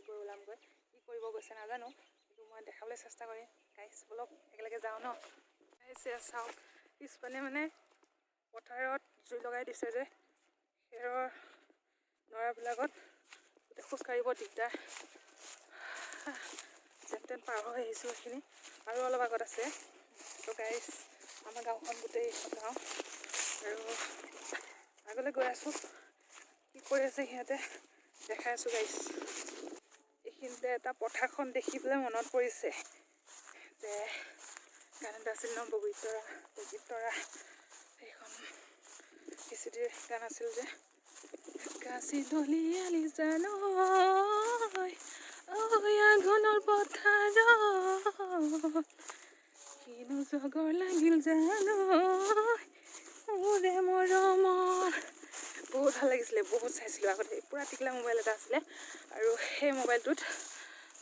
গৈ ওলামগৈ কি কৰিব গৈছে নাজানো কিন্তু মই দেখাবলৈ চেষ্টা কৰিম গাইছ বলক একেলগে যাওঁ ন গাইছ চাওক পিছফালে মানে পথাৰত জুই লগাই দিছে যে খেৰৰ নৰাবিলাকত গোটেই খোজ কাঢ়িব দিগদাৰ যেন তেন পাৰ হৈ আহিছোঁ এইখিনি আৰু অলপ আগত আছে তো গাইছ আমাৰ গাঁওখন গোটেই গাঁও আৰু আগলৈ গৈ আছোঁ কি কৰি আছে সিহঁতে দেখাই আছোঁ গাইছ এইখিনিতে এটা পথাৰখন দেখি পেলাই মনত পৰিছে যে গান আছিল ন বগীতৰা সেইখন কিচিটিৰ গান আছিল যে কাচি দলিয়ালি জানো আঘোণৰ পথাৰত কিনো জগৰ লাগিল জানো মোৰে মৰমৰ বহুত ভাল লাগিছিলে বহুত চাইছিলোঁ আগতে পূৰা টিকলা মোবাইল এটা আছিলে আৰু সেই মোবাইলটোত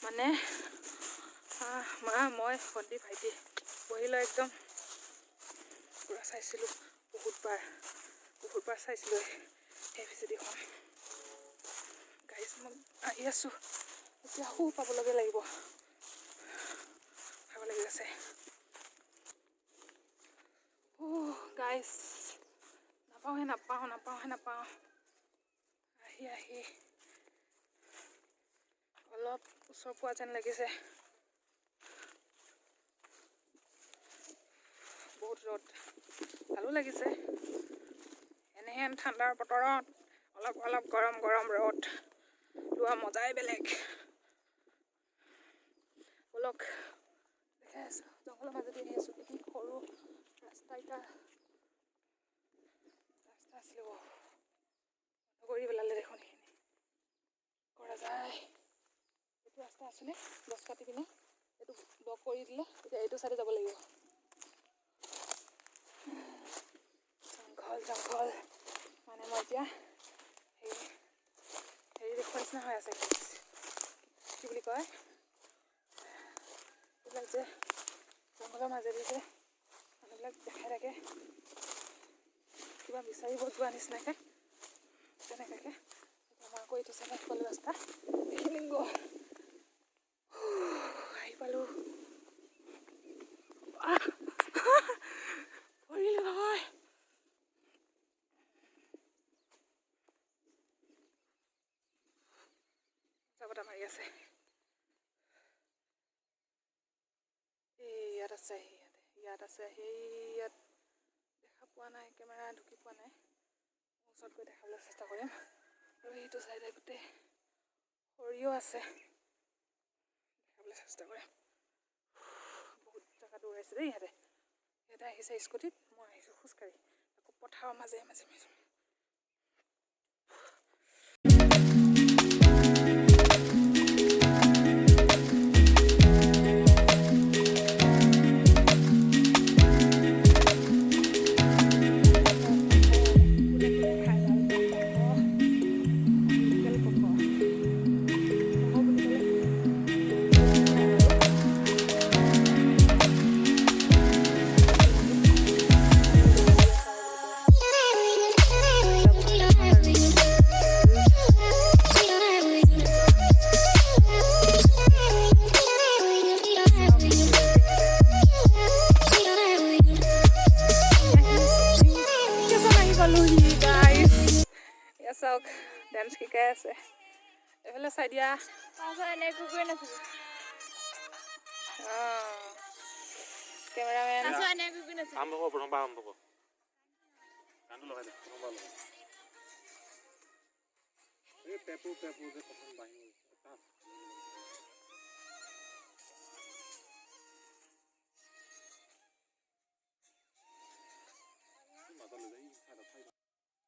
মানে মা মই ভণ্টি ভাইটি বহি লৈ একদম পূৰা চাইছিলোঁ বহুতবাৰ চাইছিলোঁ সেই ভিডিঅ'খন গাইছ মই আহি আছোঁ এতিয়া সু পাবলগীয়া লাগিব ভাগৰ লাগি আছে গাইছ নাপাওঁ আহি অলপ ওচৰ পোৱা যেন লাগিছে বহুত ৰ'দ ভালো লাগিছে এনেহেন ঠাণ্ডাৰ বতৰত অলপ গৰম ৰ'দ লোৱা মজাই বেলেগ বলক দেখাই আছোঁ জংঘলৰ মাজেদি আহি আছোঁ দেখি সৰু ৰাস্তা আছিলে বন্ধ কৰি পেলালে দেখোন এইখিনি কৰা যায় এইটো ৰাস্তা আছিলে গছ কাটি পিনে এইটো ব্লক কৰি দিলে এতিয়া এইটো চাইডে যাব লাগিব জংঘল মানে মই এতিয়া হেৰি দেখুৱাৰ নিচিনা হৈ আছে কি বুলি কয় এইবিলাক যে জংঘলৰ মাজেদি যে মানুহবিলাক দেখাই থাকে কিবা বিচাৰিব যোৱা নিচিনাকৈ তেনেকুৱাকৈ মই আকৌ এইটো চাইডে পালোঁ ৰাস্তা এইখিনি আহি পালোঁ পৰিলোঁ নহয় চাবটা মাৰি আছে ইয়াত আছে ইয়াত দেখা পোৱা নাই কেমেৰা ঢুকি পোৱা নাই ওচৰত গৈ দেখাবলৈ চেষ্টা কৰিম আৰু সেইটো চাইডে গোটেই সৰিয়হ আছে দেখাবলৈ চেষ্টা কৰিম বহুত জেগা দৌৰাইছে দেই ইয়াতে আহিছে স্কুটিত মই আহিছোঁ খোজকাঢ়ি আকৌ পথাৰৰ মাজে চাওক ডান্স শিকাই আছে এইফালে চাই দিয়া কেমেৰামেন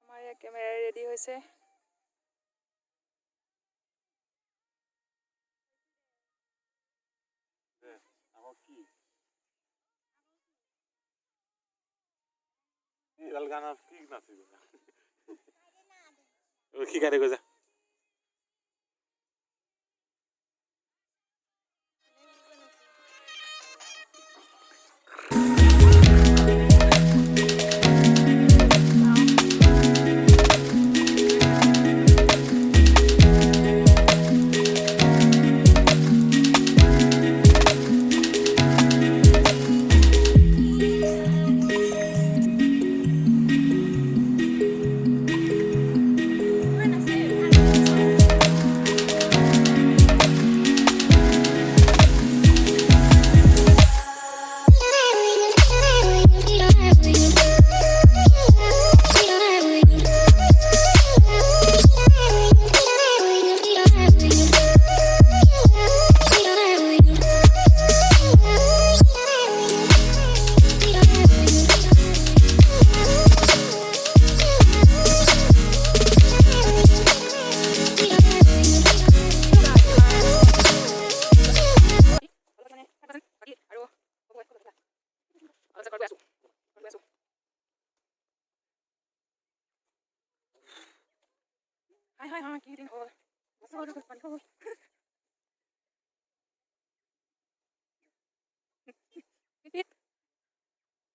আমাৰ ইয়াত কেমেৰা ৰেডি হৈছে গান কি নাচিব শিকাই দে যা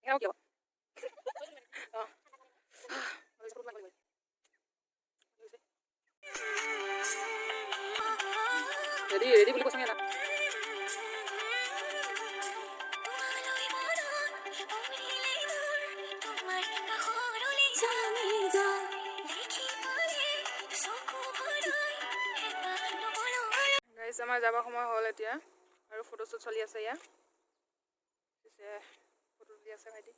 সেয়াও কিয় অঁ ৰেডি ৰেডি বুলি কৈছে না গাইছ আমাৰ যাব সময় হ'ল এতিয়া আৰু ফটোশ্বুট চলি আছে ইয়াত পিছে ফটো তুলি আছে ভাইটি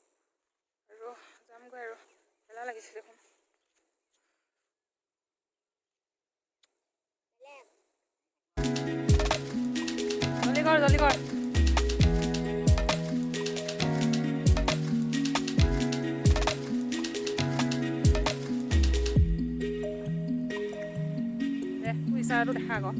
আৰু যামগৈ আৰু এলাহ লাগিছে দেখোন জলদি কৰ জলদি কৰ দে তোৰ ইচাৰাটো দেখা আকৌ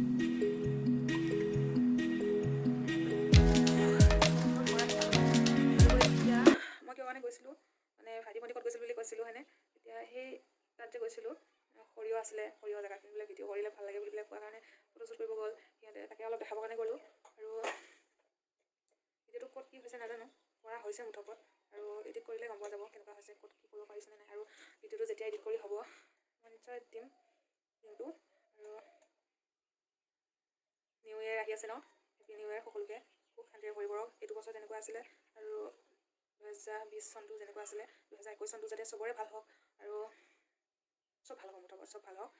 মই কিয় কাৰণে গৈছিলোঁ মানে ভাইটি ভণ্টি ক'ত গৈছিলোঁ বুলি কৈছিলোঁ হয়নে এতিয়া সেই তাত যে গৈছিলোঁ সৰিয়হ আছিলে সৰিয়হ জেগাখিনি বোলে ভিডিঅ' কৰিলে ভাল লাগে বুলি কোৱাৰ কাৰণে ফটোশ্বুট কৰিব গ'ল সিহঁতে তাকে অলপ দেখাবৰ কাৰণে গ'লোঁ আৰু ভিডিঅ'টো ক'ত কি হৈছে নাজানো কৰা হৈছে মুঠপত আৰু এডিট কৰিলে গম পোৱা যাব কেনেকুৱা হৈছে ক'ত কি কৰিব পাৰিছেনে নাই আৰু ভিডিঅ'টো যেতিয়া এডিট কৰি হ'ব মই নিশ্চয় দিম দিনটো আৰু নিউ ইয়েৰ আহি আছে ন হেপী নিউ ইয়েৰ সকলোকে খুব শান্তিৰে ভৰিব এইটো বছৰ তেনেকুৱা আছিলে আৰু 2020 চনটো যেনেকুৱা আছিলে 2021 চনটো যাতে চবৰে ভাল হওক আৰু চব ভাল হওক মুঠৰ ওপৰত চব ভাল হওক